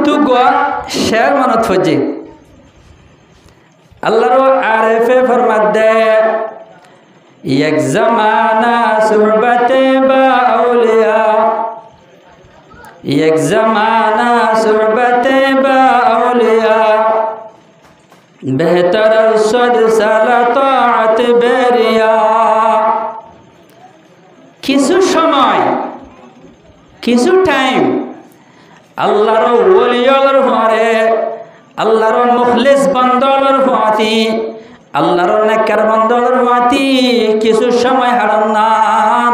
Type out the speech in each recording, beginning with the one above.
তু গোয়া শের মানত ফজি আল্লাহর আরেফে ফরমাত দে এক জামানা সুহবতে বা আউলিয়া এক জামানা সুহবতে বা আউলিয়া বেহতর সদ সালাত বেরিয়া কিছু সময় কিছু টাইম আল্লাহর ওলিয়র হরে আল্লাহর মুখলিস বান্দার ফাতি আল্লাহর নেককার বান্দার ফাতি কিছু সময় হারান নান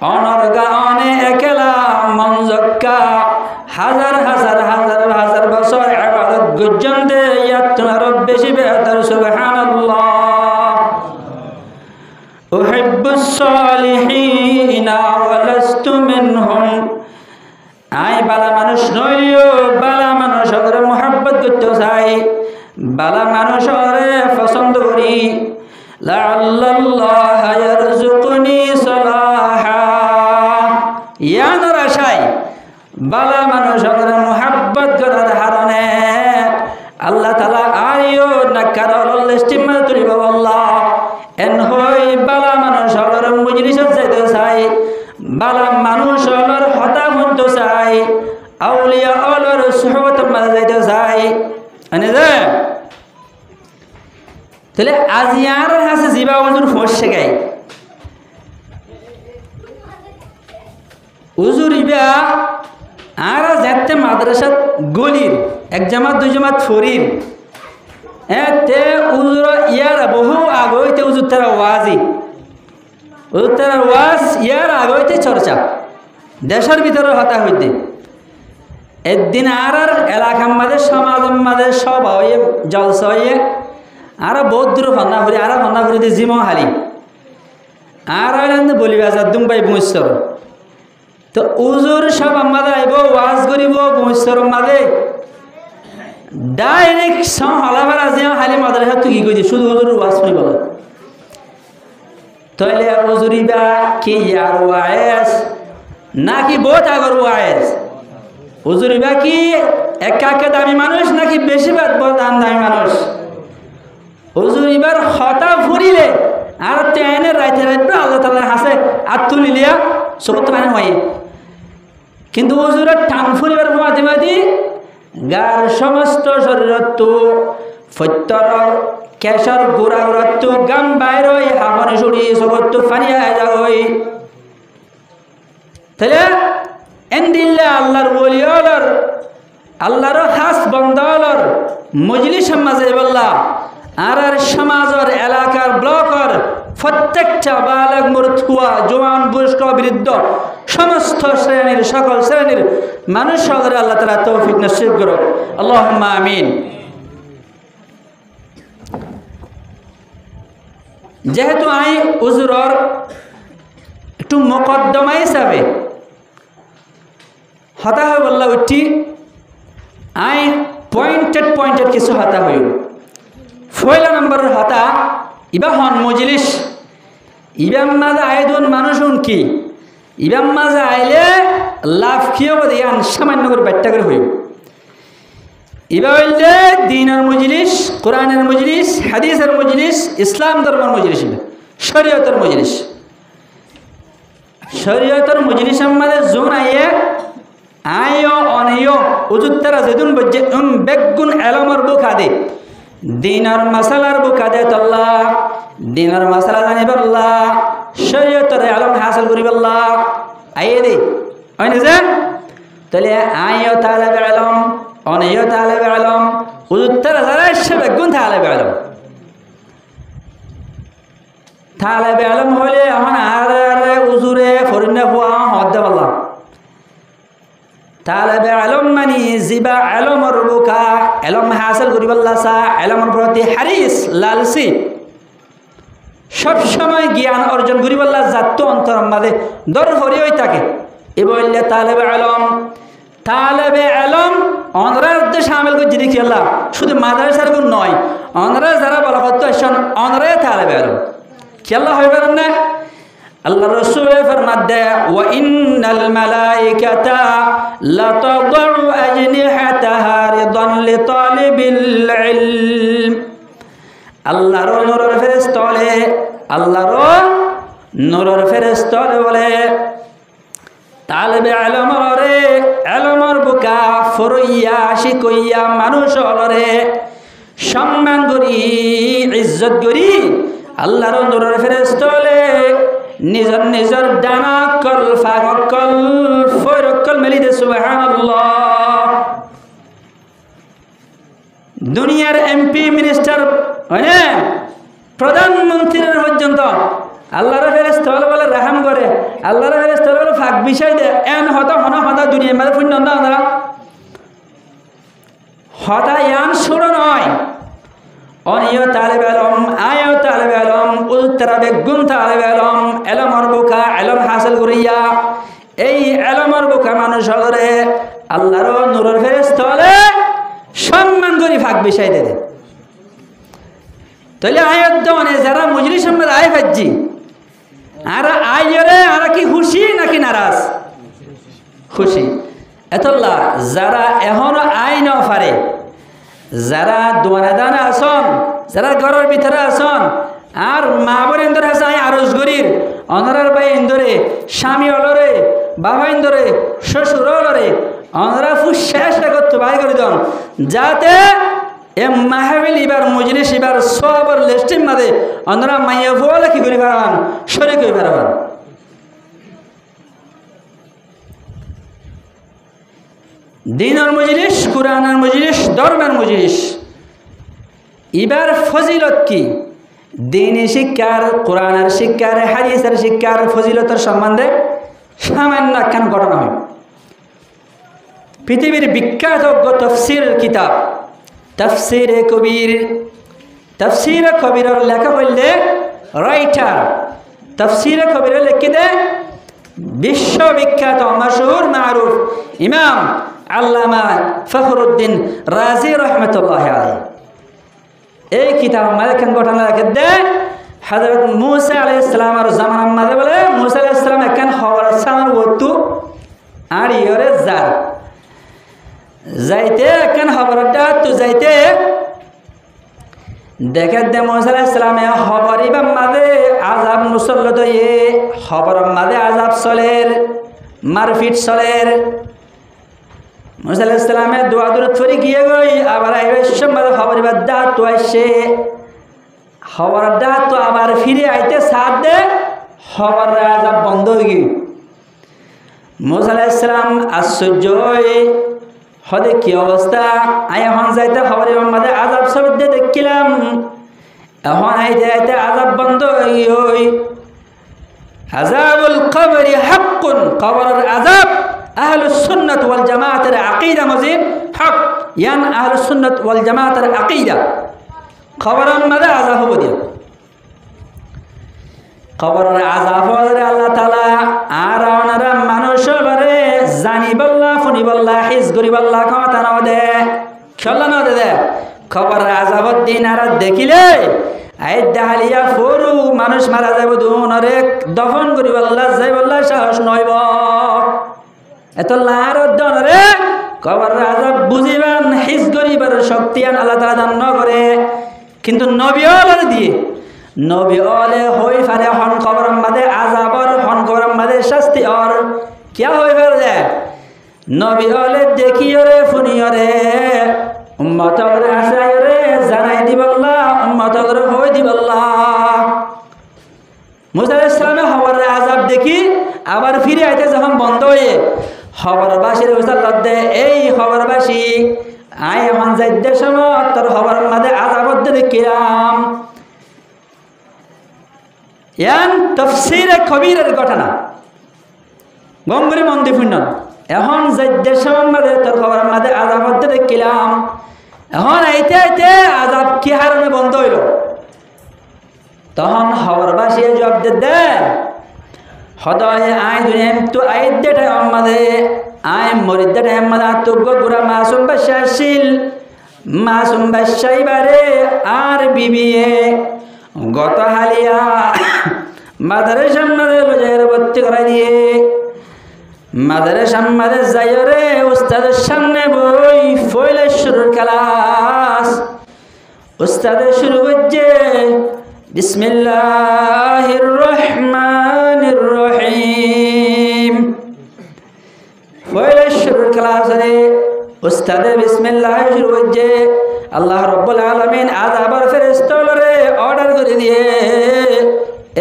অনর্গা অনে একলা মনজক্কা হাজার হাজার হাজার হাজার বছর ইবাদত গুজন্দে ইয়াতনার বেশি বেহতর সুবহানাল্লাহ উহিব্বুস সালিহিনা ওয়া লাস্তু মিনহুম আই বালা মানুষ নইও বালা মানুষ ওরে মোহাব্বত করতে চাই বালা মানুষ ওরে পছন্দ করি লাআল্লাল্লাহ ইয়ারযুকুনি সালাহা ইয়ানোর আশায় বালা মানুষ ওরে মোহাব্বত করার কারণে আল্লাহ তাআলা আইও নাকার লিস্টিমা তুলিব আল্লাহ এন হই বালা মানুষ ওরে মজলিসে যাইতে চাই বালা মানুষ ওর হতা হতে চাই আউলিয়া ওর সুহবত মাঝে যাইতে চাই মানে যে তাহলে আজিয়ার কাছে জিবা হুজুর ফসে গাই হুজুর ইবা আর যাতে মাদ্রাসাত গলির এক জামাত দুই জামাত ফরির তে হুজুর ইয়ার বহু আগইতে হুজুর তারা ওয়াজি উত্তর ওয়াজ ইয়ার আগইতে চর্চা দেশের ভিতরে হতা হইতে একদিন আর এলাকার মাঝে সমাজের মাঝে সব হয়ে জলসা হয়ে আর বহুত দূর হন্না ফুরি আর হন্না ফুরিতে জিম হালি আর বলিবা যাদুম পাই বুঝছর তো উজুর সব আমাদের আইব ওয়াজ করিব বুঝছর মাঝে ডাইরেক্ট সব হলাবার আজি হালি মাদ্রাসা তুই কি কইছি শুধু উজুর ওয়াজ শুনি বলো তাহলে হুজুরিবা কি ইয়ার ওয়াজ নাকি বহুত আগর ওয়াজ হুজুরিবা কি একাকে দামি মানুষ নাকি বেশি বহুত দামি মানুষ হুজুরিবার হতা ফুরিলে আর তেনে রাইতে রাইতে আল্লাহ তাআলার হাসে আর তুলিলিয়া সবত মানে হয় কিন্তু হুজুরের টান ফুরিবার মাধ্যমে গার সমস্ত শরীরত ফত্যর কেশর গুড়া রত্ত গাম বাইর হামনে ছড়ি সবত ফানিয়া যাই তাহলে এন্দিল্লা আল্লাহর ওলিয়র আল্লাহর খাস বন্দাওয়ালর মজলিস মাঝে বললা আর সমাজের এলাকার ব্লকর প্রত্যেকটা বালক মুরতুয়া জওয়ান বয়স্ক বৃদ্ধ সমস্ত শ্রেণীর সকল শ্রেণীর মানুষ সকলে আল্লাহ তাআলা তৌফিক নসিব করো আল্লাহুম্মা আমিন যেহেতু আই হুজুরর একটু মুকদ্দমা হিসাবে হতা হয়ে বললা উঠি আই পয়েন্টেড কিছু হতা হই পয়লা নম্বর হতা ইবা হন মজলিস ইবাম মাঝে আইদুন মানুষ কি ইবাম মাঝে আইলে লাভ কি হব ইয়ান সামান্য করে ব্যাখ্যা করে হইব ইবা হইলে দ্বীনের মজলিস কোরআনের মজলিস হাদিসের মজলিস ইসলাম ধর্মের মজলিস শরীয়তের মজলিস শরীয়তের মজলিসের মাঝে জোন আইয়ে আইও অনিও উজুত্তরা যেদুন বজ্জে বেগুন এলমর বুকাদে দিনার মাসালার বুকাদে আল্লাহ দিনার মাসালা জানিব আল্লাহ শরীয়তের ইলম হাসিল করিব আল্লাহ আইয়ে দে হয়নি যে তাহলে আইও তালেবে ইলম অনিও তালেবে ইলম উজুত্তরা যারা সে বেগুন তালেবে ইলম তালেবে ইলম হইলে এখন আর উজুরে ফরিনা হুয়া হদ্দে আল্লাহ তালেবে ইলম মানে জিবা ইলমর বুকা ইলম হাসিল করিব আল্লাহ সা ইলমর প্রতি হারিস লালসি সব সময় জ্ঞান অর্জন করিব আল্লাহ জাত অন্তর মাঝে দরহরি হই থাকে এ বললে তালেবে ইলম অনরা শামিল করে দেখি আল্লাহ শুধু মাদ্রাসার গুণ নয় অনরা যারা বলা করতে আসছেন অনরাই তালেবে ইলম কি আল্লাহ হয়ে পারেন না আল্লাহ রসুল ফরমাত দে ওয়া ইন্নাল মালাইকাতা লাতাদউ আজনিহাতাহা রিদান লিতালিবিল ইলম। আল্লাহর নূরের ফেরেশতা বলে, আল্লাহর নূরের ফেরেশতা বলে তালেবে ইলমরে ইলমর বুকা ফরইয়া শিকইয়া মানুষ হলরে সম্মান করি ইজ্জত করি আল্লাহর নূরের ফেরেশতা বলে নিজর নিজর ডানা কল ফাগকল ফয়রকল মেলি দে সুবহানাল্লাহ। দুনিয়ার এমপি মিনিস্টার হয় না, প্রধানমন্ত্রীর পর্যন্ত আল্লাহর ফেরেশতা বলে রাহাম করে, আল্লাহর ফেরেশতা বলে ফাঁক বিষয় দে এন হতা হন হতা দুনিয়ার মাঝে পুণ্য না হতা ইয়ান সুর নয়। অনিয় তালেব এলম আয়ও তালেব এলম উত্তরা বেগুন তালেব এলম এলমর বোকা এলম হাসিল করিয়া এই এলমর বোকা মানুষ হলরে আল্লাহর নূরের ফেরেশতা বলে সম্মান করি ফাঁক বিষয় দে। তাহলে আয়াত দনে যারা মুজরিস সম্মত আয় ফাজ্জি আর আইরে আর কি খুশি নাকি নারাজ? খুশি। এতল্লা যারা এখনো আই ন পারে, যারা দোয়ানে দানে আসন, যারা ঘরের ভিতরে আসন আর মা বোন ইন্দরে আছে আই আরজ গরির অনরার ভাই ইন্দরে স্বামী অলরে বাবা ইন্দরে শ্বশুর অলরে অনরা ফুশেষ করতে ভাই করে দন যাতে এ মাহবিল এবার মজলিস এবার সবর লিস্টির মাঝে অনরা মাইয়া বলে কি করে পারান শরীর করে পারান। দিনের মজলিস, কুরআনের মজলিস, ধর্মের মজলিস এবার ফজিলত কি? দিনী শিক্ষার, কোরআনের শিক্ষার, হাদিসের শিক্ষার ফজিলতের সম্বন্ধে সামান্য একখান ঘটনা হয়। পৃথিবীর বিখ্যাত তফসিরের কিতাব তফসিরে কবির, তফসিরে কবিরের লেখা বললে রাইটার তফসিরে কবিরের লিখে দে বিশ্ববিখ্যাত মাশহুর মারুফ ইমাম আল্লামা ফখরুদ্দিন রাজি রহমতুল্লাহ আলাইহি। এই কিতাব মালিকান ঘটনা লিখে দে হযরত মুসা আলাইহিস সালামের জামানার মাঝে বলে মুসা আলাইহিস সালাম একখান খবর সামর ওতু আর ইয়রে জার যাইতে একখান খবরটা তো যাইতে দেখে দে মুসা আলাইহিস সালামে খবর ইবা মাঝে আযাব মুসল্লত এ খবর মাঝে আযাব চলের মারপিট চলের। মুসা আলাইহিস সালামে দোয়া দূরত ফরি গিয়ে গই আবার আইবে সম্মাদে খবর ইবা দা তো আসে খবর দা তো আবার ফিরে আইতে সাথ দে খবর আযাব বন্ধ হয়ে গই। মুসা আলাইহিস সালাম আশ্চর্য হদে কি অবস্থা আই এখন যাইতে খবরের মাঝে আযাব সবদ দেখিলাম এখন আইতে আইতে আযাব বন্ধ হই। আযাবুল কবরি হাক্কুন, কবরের আযাব আহলুস সুন্নাত ওয়াল জামাতের আকীদা মজিদ হক, ইয়ান আহলুস সুন্নাত ওয়াল জামাতের আকীদা কবরের মাঝে আযাব হবে দিয়া কবরের আযাব হলে আল্লাহ তাআলা আর ওনারা মানুষ বলে জানি বল্লা ফুনি বল্লা হিজ করি বল্লা ক্ষমতা না দে খেলা না দে খবরের আযাবত দিন আর দেখিলে আই দাহালিয়া ফরু মানুষ মারা যাব দুনরে দফন করি বল্লা যাই বল্লা সাহস নইব এত লার দনরে খবরের আযাব বুঝিবান হিজ করিবার শক্তি আল্লাহ তাআলা দান ন করে। কিন্তু নবী ওলার দিয়ে নবী ওলে হই পারে হন খবরের মাঝে আযাবর হন খবরের মাঝে শাস্তি আর কিয়া হই পারে নবী ওলে দেখিয়রে ফুনিয়রে উম্মতর আশায়রে জানাই দিবাল্লাহ উম্মতর হই দিবাল্লাহ। মুসা আলাইহিস সালামের খবরের আযাব দেখি আবার ফিরে আইতে যখন বন্ধ হয়ে খবরবাসীর উসাল্লাত দে এই খবরবাসী আয় এখন যাইতে সময় তোর খবরের মাঝে আযাবত দেখিলাম। ইয়ান তফসিরে কবিরের ঘটনা গম্ভীর মন্দির পুণ্য এখন যাইতে সময় মাঝে তোর খবরের মাঝে আযাবত দেখিলাম। এখন আইতে আইতে আযাব কি হারণে বন্ধ হইল? তখন খবরবাসী জবাব দে সদায় আয় দুনিয়া তো আই দেটা আমাদে আয় মরিদ দেটা আমাদা তো গুরা মাসুম বাদশা আসিল মাসুম বাদশা এবারে আর বিবিয়ে গত হালিয়া মাদ্রাসার মাঝে লজায়ের ভর্তি করাই দিয়ে মাদ্রাসার মাঝে যাইও রে উস্তাদের সামনে বই ফইলে শুরুর ক্লাস উস্তাদে শুরু করছে বিসমিল্লাহির রহমানির রহিম ফইলে শুরুর ক্লাস রে উস্তাদে বিসমিল্লাহ শুরু করছে আল্লাহ রাব্বুল আলামিন আজ আবার ফেরেশতারে অর্ডার করে দিয়ে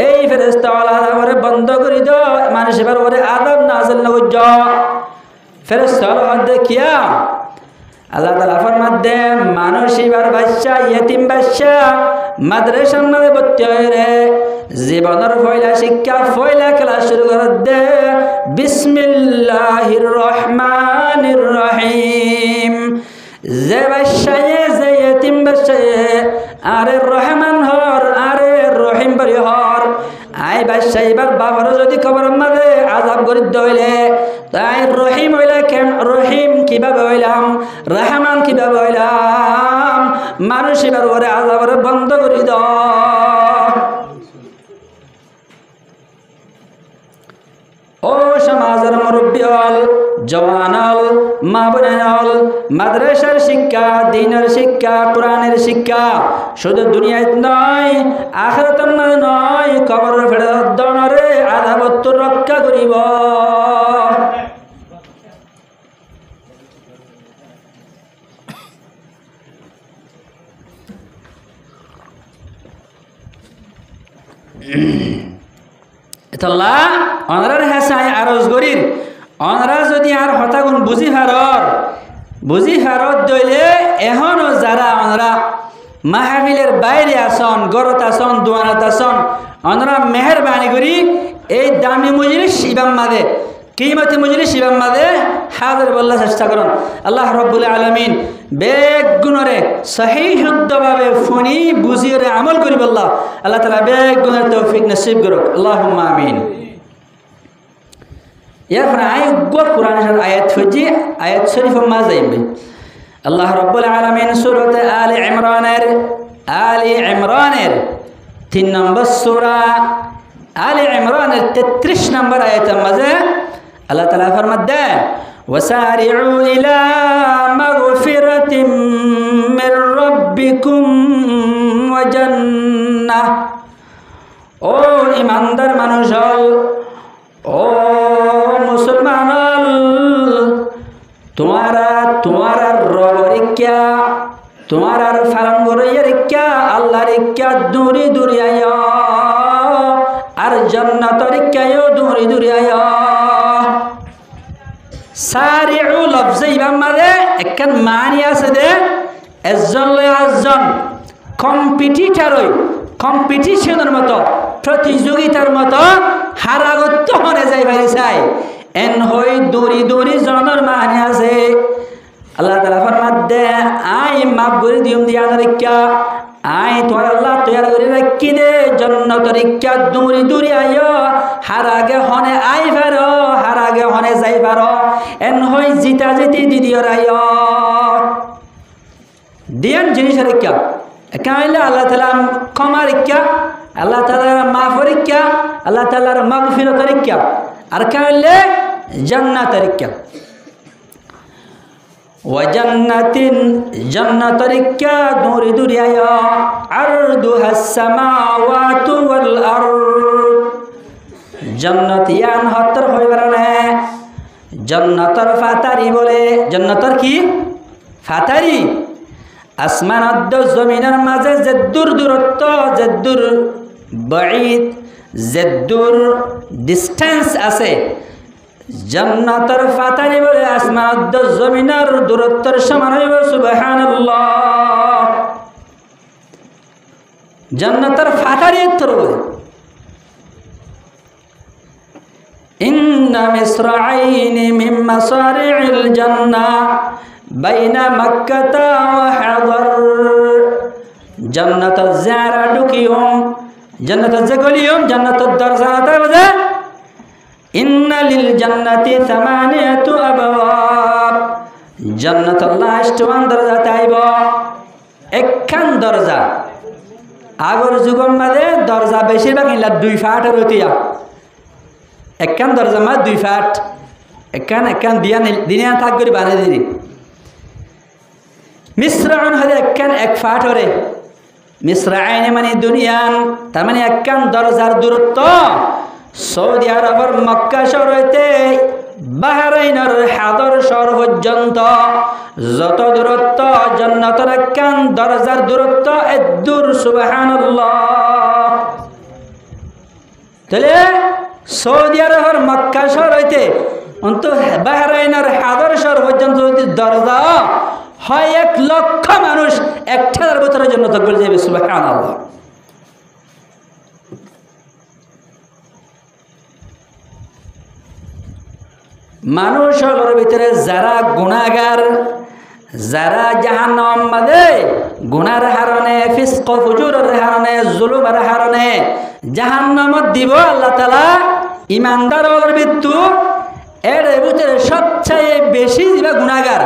এই ফেরেশতাওয়ালা আবার বন্ধ করে দাও মানুষের উপরে আযাব নাযিল না করজ ফেরেশতাওয়ালা মধ্যে কিয়া আল্লাহ তাআলা ফরমাতে মানুষ এবার বাচ্চা ইয়েতিম বাচ্চা মাদ্রাসার মধ্যে ভর্তি হয়ে রে জীবনের পয়লা শিক্ষা পয়লা ক্লাস শুরু করে দে বিসমিল্লাহির রহমানির রহিম যে বাচ্চায়ে যে ইয়েতিম বাচ্চায়ে আরে রহমান হর আরে রহিম বলি হর আই বাচ্চা এবার বাবার যদি খবরের মাঝে আযাব করে দইলে তাই রহিম হইলে কেন রহিম কিভাবে হইলাম রহমান কিভাবে হইলাম মানুষ এবার ওরে আযাবের বন্ধ করে দাও ও সমাজের মুরব্বী হল জওয়ান হল মা বোনেরা হল মাদ্রাসার শিক্ষা দ্বীনের শিক্ষা কোরআনের শিক্ষা শুধু দুনিয়ায় নয় আখিরাতের নয় কবরের ফেরত দনরে আযাবত রক্ষা করিব এতলা অনরার হাসায় আরজ গরির অনরা যদি আর হতাগুন বুঝি হারত দইলে এখনো যারা অনরা মাহফিলের বাইরে আসন গরত আসন দোয়ানত আসন অনরা মেহরবানি করি এই দামি মজলিস ইমাম মাদে কিমতি মজলিস ইমাম মাদে হাজির বল্লা চেষ্টা করুন আল্লাহ রাব্বুল আলামিন বেগ গুণরে সহিহ শুদ্ধভাবে ফুনি বুঝিয়ে আমল করি বল্লা আল্লাহ তাআলা বেগ গুণের তৌফিক নসিব করুক আল্লাহুম্মা আমিন এরপরে কোরআনের আয়াত হচ্ছে আয়াত শরীফ মা যাইবে আল্লাহ রাব্বুল আলামিন সূরাতে আলী ইমরানের 3 নম্বর সূরা আলী ইমরানের 33 নম্বর আয়াতের মাঝে আল্লাহ তাআলা ফরমাতে ওয়াসারিউ ইলা মাগফিরাতিম মির রাব্বিকুম ওয়া জান্নাহ ও ঈমানদার মানুষ হল ও মুসলমান তোমার রবরিক্যা তোমার ফালাঙ্গরিক্যা আল্লাহরিক্যা দূরে দূরে আয় আর জান্নাতরিক্যায়ও দূরে দূরে আয় সারিউ লফজ ইমাম মাদে একখান মানি আছে দে একজন কম্পিটিশনের মতো প্রতিযোগিতার মতো হারাগত হনে যাই পারি চাই এন হই দূরি দূরি জনের মানি আছে আল্লাহ তাআলা ফরমাতে আই মাফ করে দিম দিয়া রিক্কা আই তোর আল্লাহ তৈয়ার করে রাখি দে জান্নাত রিক্কা দূরি দূরি আইও হারাগে হনে আই পারো হারাগে হনে যাই পারো এন হই জিতা জিতি দিদিও রাইও দিয়ান জিনিস রিক্কা কাইলে আল্লাহ তাআলা ক্ষমা রিক্কা আল্লাহ তাআলার মাফ রিক্কা আল্লাহ তাআলার মাগফিরাত রিক্কা আর কাইলে জান্নাত রিক্কা ওয়াজান্নাতিন জান্নাত রিক্কা দূরে দূরে আয়া আরদুহাস সামাওয়াতু ওয়াল আরদ জান্নাত ইয়ান হতর হইবার না জান্নাতর ফাতারি বলে জান্নাতর কি ফাতারি আসমান আর জমিনের মাঝে যেদূর দূরত্ব যেদূর বাঈদ যেদূর ডিস্টেন্স আছে জান্নাতের ফাতারি বলে আসমান আর জমিনের দূরত্বের সমান হইব সুবহানাল্লাহ জান্নাতের ফাতারি এত বলে ইন্না মিসরাইনি মিন মাসারি'ল জান্নাহ বাইনা মক্কাতা ওয়া হাদর জান্নাতুল যারা ঢুকিয়ম জান্নাতুল যাগলিয়ম জান্নাতুল দরজাতে বাজে ইন্না লিল জান্নাতি সামানিয়াতু আবওয়াব জান্নাতুল লাস্ট ওয়ান দরজা তাইব একখান দরজা আগর যুগের মাঝে দরজা বেশিরভাগ ইলা 2 ফাটের হইয়া একখান দরজা মাঝে 2 ফাট একখান দিনে থাক করে বানিয়ে দিলি মিশ্রণ হলে একখান 1 ফাট হরে মিশ্রাইন মানে দুনিয়ান তার মানে একখান দরজার দূরত্ব সৌদি আরবের মক্কা শহর হইতে বাহরাইনের হাদর শহর পর্যন্ত যত দূরত্ব জান্নাতের একখান দরজার দূরত্ব এদূর সুবহানাল্লাহ। তাহলে সৌদি আরবের মক্কা শহর হইতে অন্তত বাহরাইনের হাদর শহর পর্যন্ত যদি দরজা হয় 1 লক্ষ মানুষ একটার ভিতরে জান্নাত চলে যাবে সুবহানাল্লাহ। মানুষের ভিতরে যারা গুনাহগার যারা জাহান্নাম মাঝে গুনার হারণে ফিসক ফুজুরের হারণে জুলুমের হারণে জাহান্নামত দিব আল্লাহ তাআলা ইমানদারের মৃত্যু এর ভিতরে সবচেয়ে বেশি দিবা গুনাহগার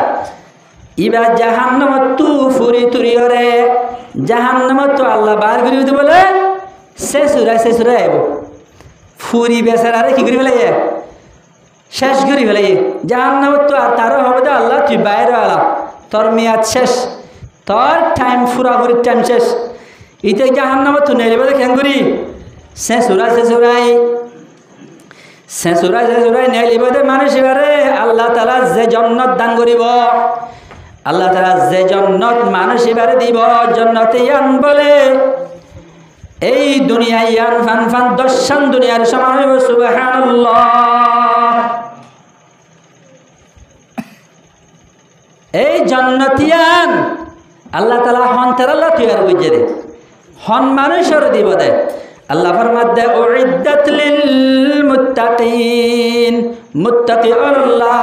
ইবা জাহান্নামত তু ফুরি তুরি হরে জাহান্নামত তো আল্লাহ বার করে দিতে বলে শেষুরা আইব ফুরি বেচারারে কি করে ফেলে শেষ করে ফেলে জাহান্নামত তো আর তারও হবে তো আল্লাহ তুই বাইরে আলা তোর মেয়াদ শেষ তোর টাইম ফুরাফুরির টাইম শেষ ইতে জাহান্নামত তো নেই বলে কেন করি শেষুরাই নেই বলে মানুষ এবারে আল্লাহ তাআলা যে জান্নাত দান করিব আল্লাহ তাআলা যে জান্নাত মানুষ এবারে দিব জান্নাতে ইয়ান বলে এই দুনিয়ায় ইয়ান ফান 10 দুনিয়ার সমান হইব সুবহানাল্লাহ। এই জান্নাতিয়ান আল্লাহ তাআলা হন্তার আল্লাহ তৈয়ার বুঝে দে হন মানুষের দিব দে আল্লাহ ফরমাতে উইদ্দাত লিল মুত্তাকিন মুত্তাকি আল্লাহ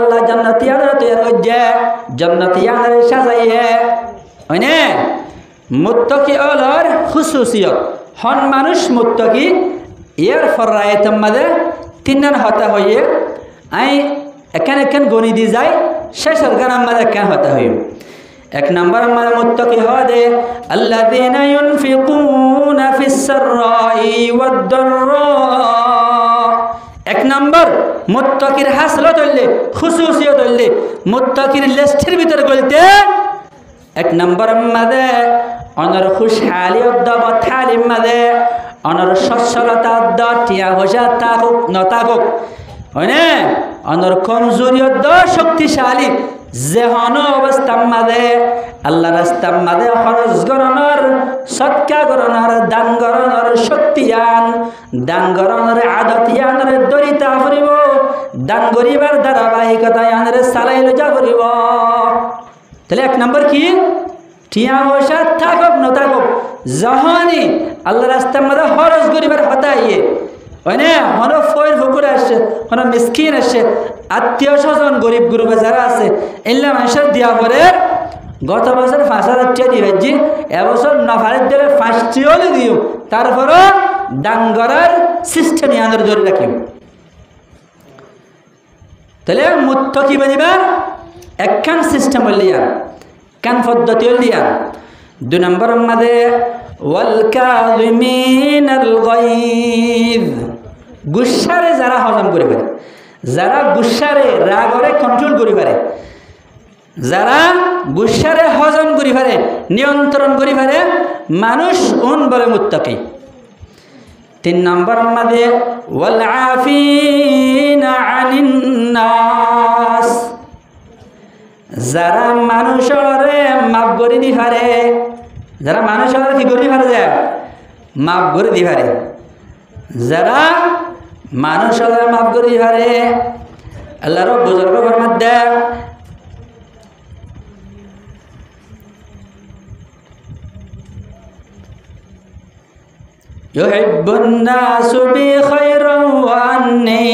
আল্লাহ জান্নাতিয়ান তৈয়ার বুঝে জান্নাতিয়ান সাজাইয়ে হয়নে মুত্তাকি আল্লাহর খুসুসিয়ত হন মানুষ মুত্তাকি এর ফরায়েতের মধ্যে 3 হতা হইয়ে আই এখান গণি দি যায় শেষের গ্রাম মাঝে কেন হতে হইব 1 নম্বর মাঝে মুত্তাকি হদে আল্লাযীনা ইউনফিকুনা ফিস সাররাই ওয়াদ দাররা 1 নম্বর মুত্তাকির হাসলত হইলে খুসুসিয়ত হইলে মুত্তাকির লিস্টের ভিতর বলতে 1 নম্বর মাঝে অনর খুশহালিয়ত দাবা তালিম মাঝে অনর সচ্ছলতা দা টিয়া হোসা তাকুক নতাকুক হয়নে অনর কমজোরিয়ত শক্তিশালী যেহন অবস্থা মাঝে আল্লাহ রাস্তা মাঝে খরচ গরণর সৎকা গরণর দান গরণর শক্তিয়ান দান গরণর আদতিয়ানর দরিতা ফুরিব দান গরিবার ধারাবাহিকতা আনরে চালাইলে যা ফুরিব। তাহলে 1 নম্বর কি টিয়া পয়সা থাকুক নথাকুক যখনই আল্লাহ রাস্তার মাঝে খরচ গরিবার হতাইয়ে হয়নে হন ফয়ের ফুকুর আসছে হন মিসকিন আসছে আত্মীয় স্বজন গরিব গুরুবে যারা আছে এগুলা মানুষের দিয়া পরে গত বছর 5,000 টাকা দিয়েছি এবছর নফারের দিলে 5টি দিও তারপরও দান করার সিস্টেম ইয়াদের ধরে রাখিব। তাহলে মুত্তাকি বানিবার একখান সিস্টেম হলিয়া কান পদ্ধতি হলিয়া 2 নম্বরের মধ্যে ওয়াল কাযিমিনাল গায়য গুসারে যারা হজম করে পারে যারা গুসারে রাগরে কন্ট্রোল করে পারে যারা গুসারে হজম করে পারে নিয়ন্ত্রণ করে পারে মানুষ উন বলে মুত্তাকি। 3 নম্বর মধ্যে ওয়াল আফিনা আনিন নাস যারা মানুষরে মাফ করে দি পারে যারা মানুষের কি করে পারে যায় মাফ করে দি পারে যারা মানুষের মাফ করে দি পারে আল্লাহর বুজুর্গ ফরমাতে ইউহিব্বুন নাসু বি খায়রান ওয়া আন্নী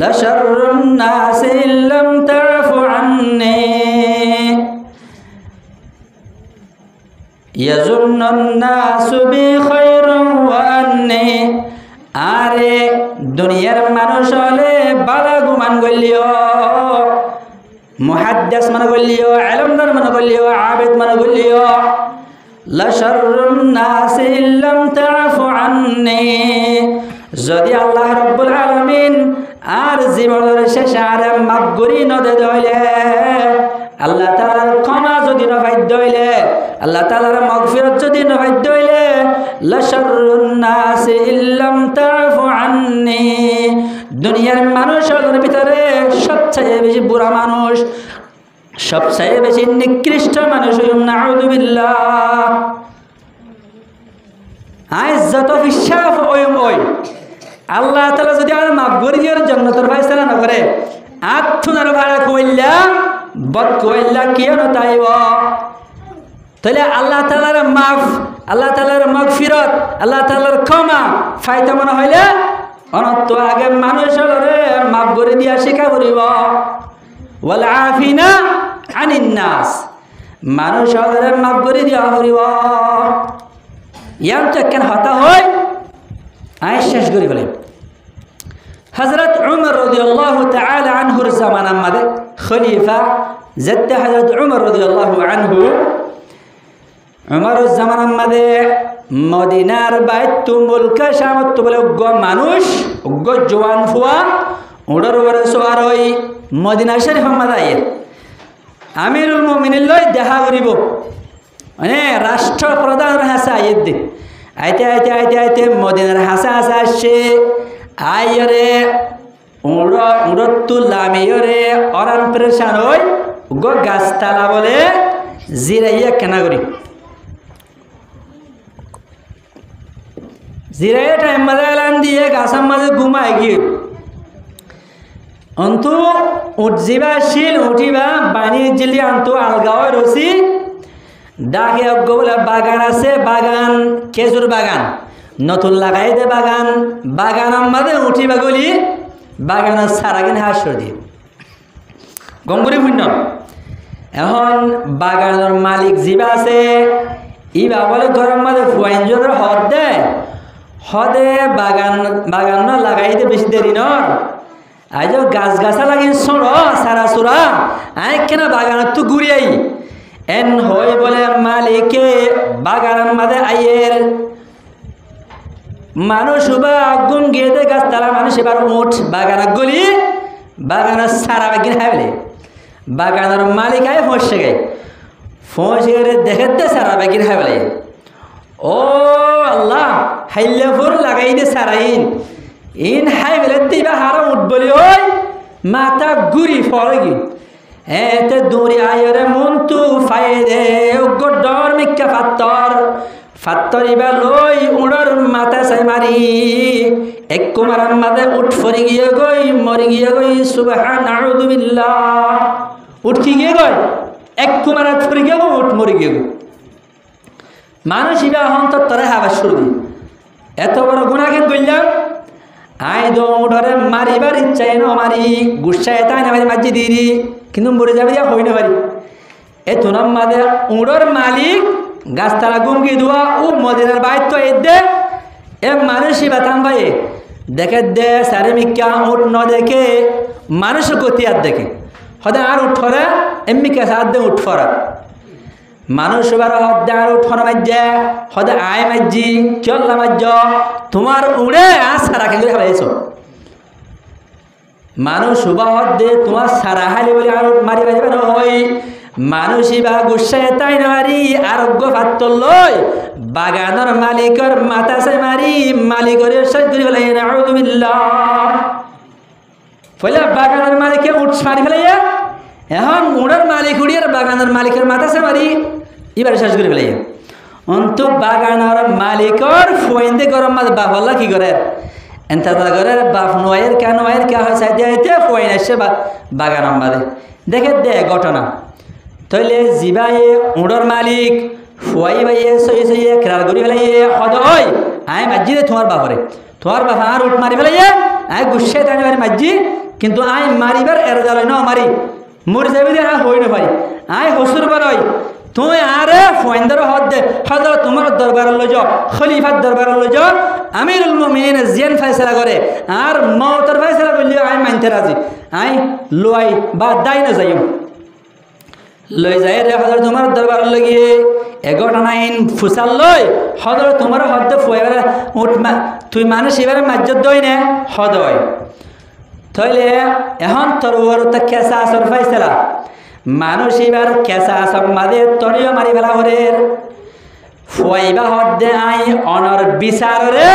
লাশাররুন নাসি ইল্লাম তা'ফু আন্নী ইয়াজুন্নুন নাসু বি খায়রান ওয়া আন্নী আরে দুনিয়ার মানুষ হলে বালা গুমান গলিও মুহাদ্দিস মানে গলিও ইলমদার মানে গলিও আবেদ মানে গলিও লাশাররুন নাসি ইল্লাম তা'ফু আন্নি। যদি আল্লাহ রাব্বুল আলামিন আর জীবনের শেষে আর মাফ করি নদে দইলে, আল্লাহ তাআলার ক্ষমা যদি নবাধ্য হইলে, আল্লাহ তাআলার মাগফিরাত যদি নবাধ্য হইলে, লাশাররুন নাসি ইল্লাম তা'ফু আন্নি। দুনিয়ার মানুষের ভিতরে সবচেয়ে বেশি বুড়া মানুষ, সবচেয়ে বেশি নিকৃষ্ট মানুষ হইম নাউযু বিল্লাহ। আজ যত বিশ্বাস হইম ওই আল্লাহ তাআলা যদি আর মাফ করিয়ার জান্নাতের ফয়সালা না করে, আত্মনার ভাড়া কইলা বদ কইলা কিয়নো তাইব। তাহলে আল্লাহ তাআলার মাফ, আল্লাহ তাআলার মাগফিরাত, আল্লাহ তাআলার ক্ষমা ফাইতে মনে হইলে অনন্ত আগে মানুষের মাফ করে দিয়া শিখা করিব। ওয়াল আফিনা আনিন নাস, মানুষের মাফ করে দিয়া করিব। ইয়াম তো কেন হতা হয় আয় শেষ করি বলে। হযরত উমর রাদিয়াল্লাহু তাআলা আনহুর জামানার মধ্যে খলিফা যেতে হযরত উমর রাদিয়াল্লাহু আনহু, উমরের জামানার মধ্যে মদিনার বাইতুল কাশামত বলে উগ্র মানুষ, উগ্র জওয়ান ফুয়া উড়ার উপরে সোয়ার হই মদিনা শরীফের মধ্যে আইয়ে আমিরুল মুমিনিন লই দেখা করিব, মানে রাষ্ট্রপ্রধানের হাসা আইয়ে দে। আইতে আইতে আইতে আইতে মদিনার হাসা হাসা আসছে আইরে উড়ত লামিয়রে অরান প্রেশান হই উগ্র গাছতলা বলে জিরাইয়া কেনা করি জিরাইয়া টাইম মাঝে এলান দিয়ে গাছের মাঝে ঘুমায় গিয়ে অন্তু উঠজিবা শিল উঠিবা বানি জিলি আন্তু আলগাও রসি ডাকে অজ্ঞ বলে বাগান আছে, বাগান খেজুর বাগান নতুন লাগাই দে বাগান, বাগান আমাদের উঠিবা গলি বাগানের সারা কিনে হাস দিয়ে গম্বুরি শূন্য। এখন বাগানের মালিক জিবা আছে ইবা বলে ঘরের মাঝে ফুয়াইন জোরের হদ দেয়, হদে বাগান বাগান লাগাইতে বেশি দেরি নর। আজ গাছ গাছা লাগিন ছোড় সারা চোরা আই কেনা বাগানত তো ঘুরিয়াই এন হই বলে মালিকে বাগানের মাঝে আইয়ের মানুষ বা গুম গিয়ে দে গাছ তারা মানুষ এবার উঠ বাগানের গলি বাগানের সারা বাগিন হাইলে বাগানের মালিক আয় ফসে গাই ফসে দেখে দে সারা বাগিন হাইলে। ও আল্লাহ হাইলে ফুর লাগাই দে সারাইন ইন হাই বেলে দিবা হারা উঠ বলি ওই মাথা গুড়ি ফরগি এতে দৌড়ি আয়রে মন তু ফাইদে গডর মিক্কা ফাত্তর ফাত্তর ইবা লই উড়র মাথা সাই মারি এক কুমার মাদে উঠ ফরি গিয়ে গই মরি গিয়ে গই সুবহান আউযু বিল্লাহ উঠ কি গিয়ে গই এক কুমার ফরি গিয়ে উঠ মরি গিয়ে মানুষ ইবা অন্তর তরে হাবা শুরু দি এত বড় গুনাহ কেন কইলাম আই দো উঠরে মারিবার ইচ্ছায় ন মারি গুসায় তাই না মারি মাঝি দিদি কিন্তু মরে যাবে যা হই না পারি এ তুনাম মাদে উড়র মালিক গাছতলা গুমকি দোয়া ও মদিনার বাইর তো এ দে এ মানুষই বাতাম ভাই দেখে দে সারে মিক্কা উঠ ন দেখে মানুষ গতি আর দেখে হদে আর উঠরে এমনি কেসা দে উঠফরা মানুষ বার হদে আর উঠফরা মাজ্জা হদে আয় মাজ্জি চল্লা মাজ্জ তোমার উড়ে আর সারা খেলে ফেলাইছ মানুষ শুভা হদে তোমার সারা হালি বলে আর মারি মারিবে নয় মানুষই বা গুসায় তাই না মারি আরোগ্য পাত্র লই বাগানের মালিকর মাথা সে মারি মালিকরে শেষ করে ফেলাই নাউযু বিল্লাহ ফলে বাগানের মালিকে উঠ মারি ফেলাইয়া এখন উড়ের মালিক উড়িয়ে বাগানের মালিকের মাথা সে মারি এবার শেষ করে ফেলাইয়া অন্তু বাগানের মালিকর ফুয়েন্দে গরম মাছ বাফল্লা কি করে এনতা করে বাপ নোয়ের কেন নোয়ের কে হয় সাইডে আইতে ফুয়েন আসছে বাগানের মাঝে দেখে দে ঘটনা তইলে জিবায়ে উড়র মালিক ফুয়াই বাইয়ে সই সইয়ে খেলার গড়ি ফেলাইয়ে হদ ওই আয় মাঝি দে তোমার বাপরে তোমার বাপ আর উঠ মারি ফেলাইয়ে আয় গুসায় টানি মারি মাঝি কিন্তু আয় মারিবার এর জ্বালাই ন মারি মরে যাবি দে হই না ভাই আয় হসুর বার হয় তুমি আরে ফুয়েন্দর হদ দে হদ তোমার দরবার লই যাও খলিফার দরবার লই যাও আমিরুল মুমিনিন জিয়ান ফয়সালা করে আর মওতের ফয়সালা করলে আয় মানতে রাজি আয় লই বা দাই না যাইও লই যায় রে হজর তোমার দরবার লাগিয়ে এ ঘটনা ইন ফুসাল লই হদর তোমার হদ্দে ফুয়েবারে তুই মানুষ এবারে মাজ্জত দই নে হদয় তাইলে এখন তোর ওরতে কেসা আসর ফাইসলা মানুষ এবার কেসা আসর মাদে তরিও মারি ফেলা হরের ফুয়াইবা হদ্দে আই অনর বিচারে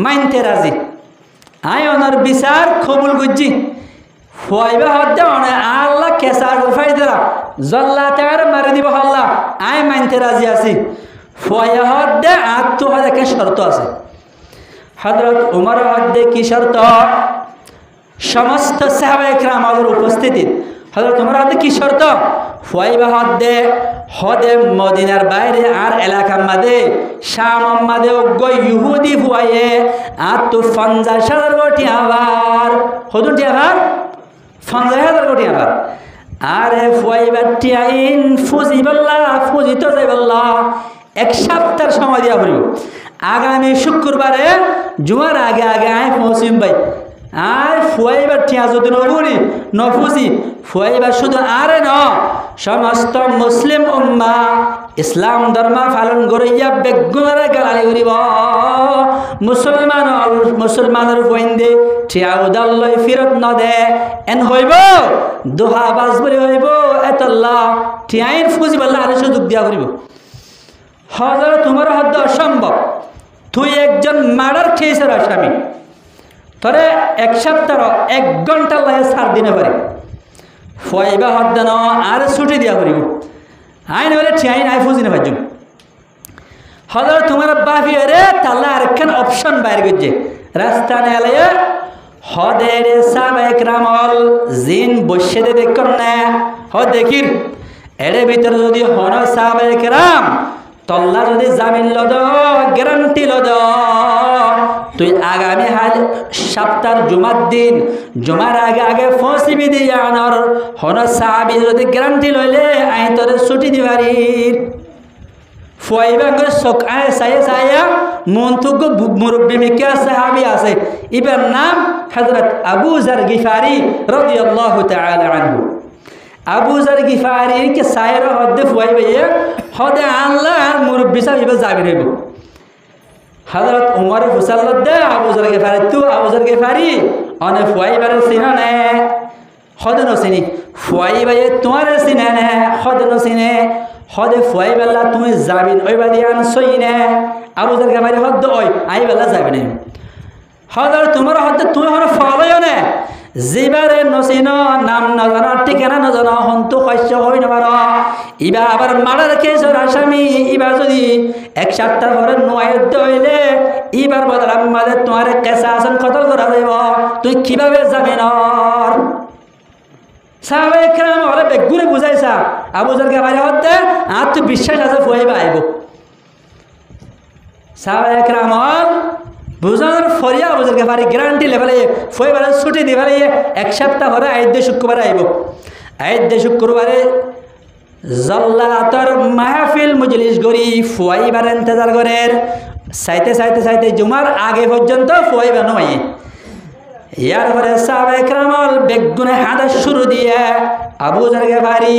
মাইনতে রাজি আই অনর বিচার কবুল গুজি ফুয়াইবা হদ্দে অনে আল্লাহ কেসা আসর ফাইসলা জল্লা তার মারি দিব হল্লা আই মাইনতে রাজি আছি ফুয়াইবা হদ্দে আত্ম হদে কে শর্ত আছে হযরত উমর হদ্দে কি শর্ত সমস্ত সাহাবায়ে কেরামের উপস্থিতি হযরত উমর হদ্দে কি শর্ত ফুয়াইবা হদ্দে হদে মদিনার বাইরে আর এলাকার মাঝে শাম মাঝে গো ইহুদি ফুয়াইয়ে আর তো 50,000 কোটি আবার হদুন আবার 50,000 কোটি আবার আরে ফুয়াইবা টিয়াইন ফুজিবাল্লাহ ফুজিত যাইবাল্লাহ এক সপ্তাহ সময় দিয়া পড়িব আগামী শুক্রবারে জুমার আগে আগে আয় পৌঁছিম ভাই আর ফুয়াইবার ঠিয়া যদি নবুনি নফুজি ফুয়াইবার শুধু আরে ন সমস্ত মুসলিম উম্মা ইসলাম ধর্ম পালন করিয়া বেগুনারে গালালি করিব মুসলমানের পইন্দে ঠিয়া উদাল লই ফিরত নদে এন হইব দোহা বাজবরি হইব এতল্লাহ ঠিয়াইন ফুজি বললে আরো সুযোগ দিয়া করিব হাজার তোমার হদ্দ অসম্ভব তুই একজন মার্ডার খেয়েছেন আসামি তোরে এক সপ্তাহ 1 ঘন্টা লাগে 7 দিনে পারে ফুয়াইবা হদ্দ ন আর ছুটি দিয়া করিব আইন বলে ঠিয়াই নাই ফুজি না ভাজুম হাজার তোমার বাফি রে তাল্লা আরেকখান অপশন বাইর করছে রাস্তা নেলে হদের সাহাবায়ে কেরামল জিন বসে দে দেখুন না হ দেখির এর ভিতরে যদি হন সাহাবায়ে কেরাম তল্লা যদি জামিন লদ গ্যারান্টি লদ তুই আগামী সপ্তাহ জুমার দিন জুমার আগে আগে ফসিবি দিয়ে আনর হন সাহাবি যদি গ্যারান্টি লইলে আই তোর ছুটি দিবারির ফুয়াইবা করে চোখ আয় চাইয়া চাইয়া মন্তুক মুরব্বী মিকা সাহাবি আছে ইবার নাম হযরত আবু যার গিফারি রাদিয়াল্লাহু তাআলা আনহু আবু যার গিফারির কে সায়ের হদ্দে ফুয়াইবা হদে আল্লাহ আর মুরব্বী সাহেব এবার যাবি রেব হযরত উমর ফুসাল্লাদ দে আবু যার গিফারি তু আবু যার গিফারি অনে ফুয়াইবার সিনা নে হদে ন সিনি ফুয়াইবা তোমার সিনা নে হদে ন সিনে হদে ফুয়াইবাল্লা তুমি যাবিন ওইবা দিয়ান সইনে আবু যার গিফারি হদ্দ ওই আইবাল্লা যাবি নে হদর তোমার হদ্দে তুমি হন ফলয় নে জিবারে নসিন নাম নজানা ঠিকানা নজানা হন্তু শস্য হই নবার ইবা আবার মারার কেসর আসামি ইবা যদি 1 সপ্তাহ পরে নয়াদ্দ হইলে ইবার বদল আমাদের তোমার কেসা আসন কতল করা যাইব তুই কিভাবে যাবি নর সাহাবায়ে কেরাম ওরে বেগুনে বুঝাইছা আবু যার গিফারি হতে আর তুই বিশ্বাস আছে ফুয়াইবা আইব সাহাবায়ে কেরাম বুঝানোর ফরিয়া আবু যার গিফারি গ্যারান্টি লেভেলে ফুয়াইবার ছুটি দিবারে 1 সপ্তাহ পরে আইদ্য শুক্রবার আইব আইদ্য শুক্রবারে জল্লাতর মাহফিল মজলিস গরি ফুয়াইবার ইন্তজার করের সাইতে সাইতে সাইতে জুমার আগে পর্যন্ত ফুয়াইবা নয় ইয়ার পরে সাহাবায়ে কেরামল বেগুনে হাদা শুরু দিয়ে আবু যার গিফারি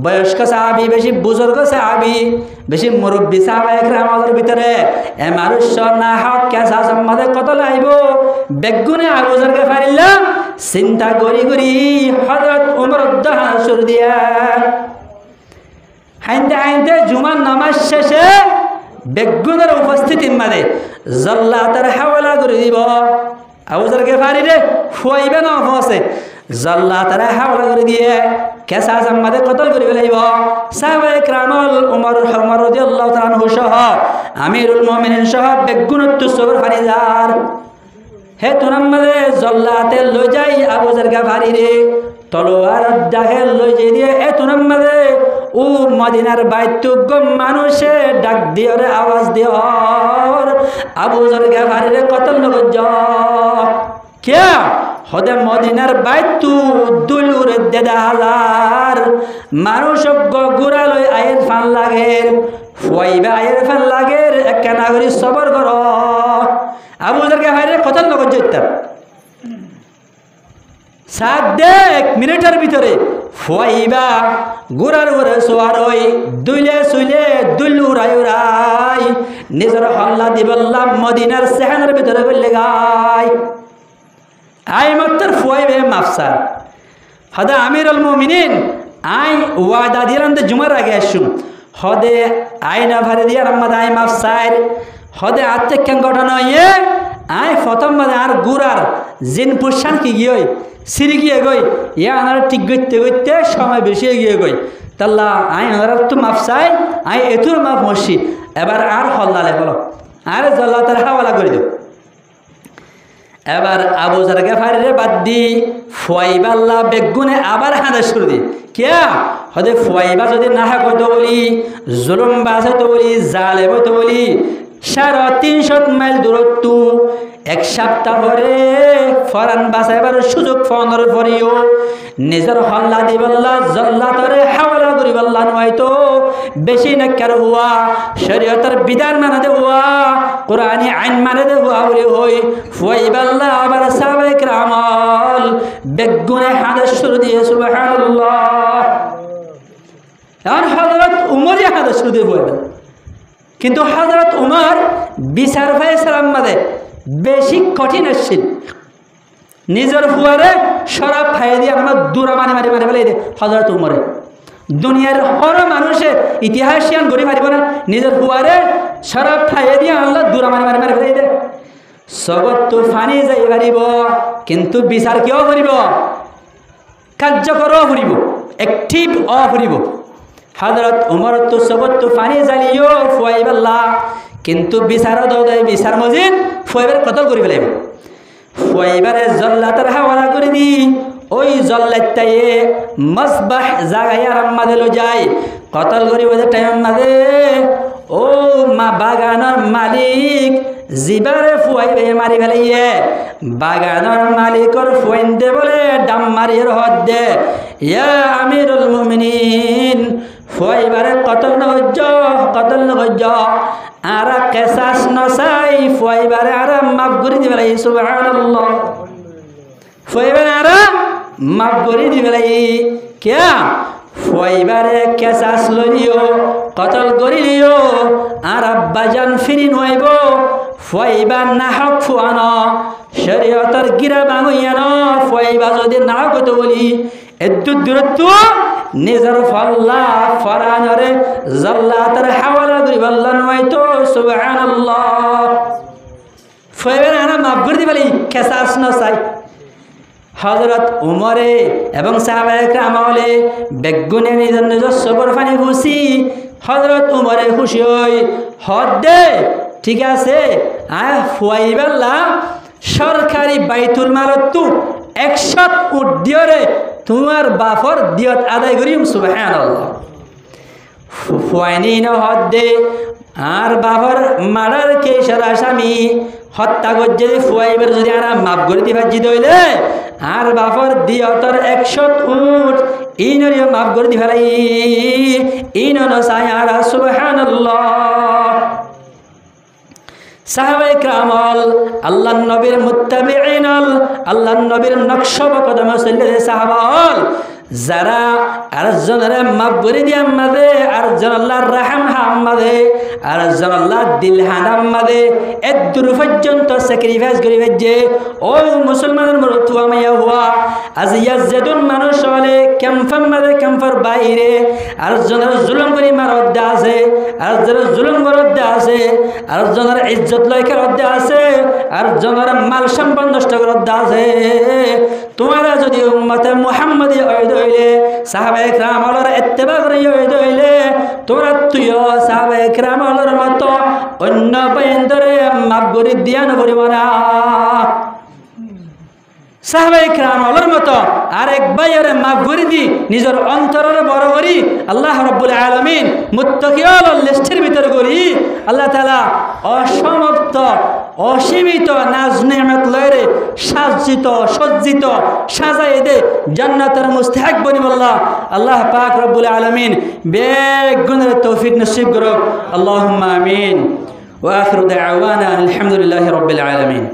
বয়স্ক সাহাবী বেশি বুজুর্গ সাহাবী বেশি মুরব্বী সাহাবায়ে কেরামলের ভিতরে এ মানুষ না হক কেসা সম্বন্ধে কত লাইব বেগুনে আবু যার গিফারিল্লা চিন্তা করি করি হযরত উমর দহা শুরু দিয়ে হাইতে হাইতে জুমার নামাজ শেষে বেগুনের উপস্থিতির মাঝে জল্লাতের হাওলা করে দিব আবু যার গিফারি রে ফুয়াইবে না ফসে জল্লাতের হাওলা করে দিয়ে কেসা সম্মাদে কতল করে ফেলাইব সাহাবায়ে কেরামল উমর রাদিয়াল্লাহু তাআলা আনহু সহ আমিরুল মুমিনিন সহ বেগুনত সবর ফারিজার হে তুনাম্মাদে জল্লাতে লই যাই আবু যার গিফারি রে তলোয়ার দাহে লই যাই দিয়ে এ তুনাম্মাদে ও মদিনার বাইতুক মানুষে ডাক দিও রে আওয়াজ দিও আবু যার গিফারি রে কতল নগজ কে হদে মদিনার বাইতু দুলুর 1,500 মানুষ গুড়া লই আয়ের ফান লাগের ফুয়াইবা আয়ের ফান লাগের একটা নাগরিক সবর কর আবু যার গিফারি রে কতল নগজ ইত্তার 7 মিনিটের ভিতরে ফুয়াইবা গুড়ার গুড়ে সোয়ার ওই দুইলে সুইলে দুইল উড়াই উড়াই নিজের হল্লা দিবল্লাম মদিনার সেহানের ভিতরে বললে গাই আই মাত্র ফুয়াইবে মাফসার হদে আমিরুল মুমিনিন আই ওয়াদা দিলাম তো জুমার আগে আসুন হদে আইনা ভারে দিয়ে আম্মা আই মাফসার হদে আত্মে কেন ঘটনা ইয়ে আই প্রথম মানে আর গুড়ার জিন পুষান কি গিয়ে সিঁড়ি গিয়ে গই ইয়ে আনারা ঠিক গইতে গইতে সময় বেশি গিয়ে গই তাল্লা আই আনারা তো মাফ চাই আই এতুর মাফ মসি এবার আর হল্লালে বলো আর জল্লা তার হাওয়ালা করে দেব এবার আবু জার গেফারিরে বাদ দি ফুয়াইবাল্লা বেগুনে আবার হাঁদা শুরু দি কিয়া হদে ফুয়াইবা যদি না কত বলি জুলুম বাসে তো বলি জালেব তো বলি 350 মাইল দূরত্ব এক সপ্তাহ পরে ফরান বাসাইবার সুযোগ ফোনের পরেও নিজের হল্লা দিবল্লা জল্লা তরে হাওলা করিবল্লা নয়তো বেশি নাকার হুয়া শরীয়তের বিধান মানে দে হুয়া কোরআনি আইন মানে দে হুয়া বলে হই ফুয়াইবাল্লা আবার সাহাবায়ে কিরামল বেগুনে হাদাস শুরু দিয়ে সুবহানাল্লাহ আর হযরত উমর হাদাস শুরু দিয়ে বলবেন কিন্তু হযরত উমর বিচার ফায়সালার মধ্যে বেশি কঠিন আসছিল নিজের ফুয়ারে শরাব খাইয়ে দিয়ে আমরা দূরা মারি মারি মারি ফেলে হযরত উমরে দুনিয়ার হর মানুষে ইতিহাসিয়ান গড়ি মারিব না নিজের ফুয়ারে শরাব খাইয়ে দিয়ে আল্লাহ দূরা মারি মারি মারি ফেলে দে সবত তো ফানি যাই পারিব কিন্তু বিচার কিয় করিব কার্যকরও করিব অ্যাক্টিভ অ করিব হযরত উমর তো সবত তো ফানি জ্বালিও ফুয়াইবাল্লা কিন্তু বিচার দৌদাই বিচার মজিদ ফুয়াইবার কতল করি ফেলাইব ফুয়াইবারে জল্লাতের হাওয়ালা করে দি ওই জল্লাইয়ে মসবাহ জাগায় আর মাঝে লো যায় কতল করি ওদের টাইম মাঝে ও মা বাগানের মালিক জিবারে ফুয়াইবে মারি ফেলাইয়ে বাগানের মালিকর ফুয়াইন্দে বলে ডাম মারিয়ে হদ দে ইয়া আমিরুল মুমিনিন ফুয়াইবারে কতল নগজ্জ আর কেসাস নসাই ফুয়াইবারে আর মাফ করে দি ফেলাই সুবহানাল্লাহ ফুয়াইবারে আর মাফ করে দি ফেলাই কিয়া ফুয়াইবারে কেসাস লইও কতল করিলিও আর আব্বাজান ফিরি নইব ফুয়াইবা না হক ফুয়ানো শরীয়তের গিরা বাঙিয়ান ফুয়াইবা যদি না কত বলি এত দূরত্ব নিজের ফল্লা ফরানরে জল্লাতের হাওয়ালা করি বললা নয়তো সুবহানাল্লাহ ফুয়াইবারে আর মাফ করে দি ফেলাই কেসাস নসাই হযরত উমরে এবং সাহাবায়ে কেরামলে বেগুনে নিজের নিজস্ব বরফানি খুশি হযরত উমরে খুশি হই হদ দে ঠিক আছে ফুয়াইবাল্লা সরকারি বাইতুল মালত 100 উট দিয়রে তোমার বাফর দিয়ত আদায় করিম সুবহানাল্লাহ ফুয়াইনি ন হদ দে আর বাফর মারার কেশর আসামি হত্যা করছে ফুয়াইবার যদি আর মাফ করে দি ভাজি দইলে আর বাফর দিয়তর 100 উট ইনরিও মাফ করে দি ফেলাই ইনন সায়ারা সুবহানাল্লাহ সাহাবায়ে কেরামল আল্লাহর নবীর মুত্তাবিঈনল আল্লাহর নবীর নকশব কদমে চলে সাহাবাল যারা আরেকজনের মাফ করে দিয়ে আমাদে আরেকজন আল্লাহর রাহম হাম্মাদে আরেকজন আল্লাহর দিল হানাম্মাদে এত দূর পর্যন্ত স্যাক্রিফাইস করি যে ও মুসলমানের মরতু আমাইয়া হুয়া আজ ইয়াজেদুন মানুষ হলে ক্যাম্পার মাদে ক্যাম্পার বাইরে আরেকজনের জুলুম করি মারদ্দে আছে আরেকজনের জুলুম করদ্দে আছে আরেকজনের ইজ্জত লয়কের অদ্দে আছে আরেকজনের মাল সম্পদ নষ্ট করদ্দে আছে তোমারা যদি উম্মতে মুহাম্মাদি হইলে সাহাবায়ে কেরামর ইত্তেবা করি হইলে তোরা তুইও সাহাবায়ে কেরামর মতো অন্য বাইন্দরে মাফ করে দিয়া নকরিব না সাহাবায়ে কেরামর মতো আরেক বাইরে মাফ করে দি নিজের অন্তরের বড় করি আল্লাহ রাব্বুল আলামিন মুত্তাকিয়াল লিস্টের ভিতর করি আল্লাহ তাআলা অসমাপ্ত অসীমিত নাজ নেয়ামত লয়রে সাজ্জিত সজ্জিত সাজাই দে জান্নাতের মুস্তাহিক বনিব আল্লাহ পাক রব্বুল আলামিন বেগুনের তৌফিক নসিব করুক আল্লাহুম্মা আমিন ওয়া আখিরু দাওয়ানা আলহামদুলিল্লাহি রাব্বিল আলামিন।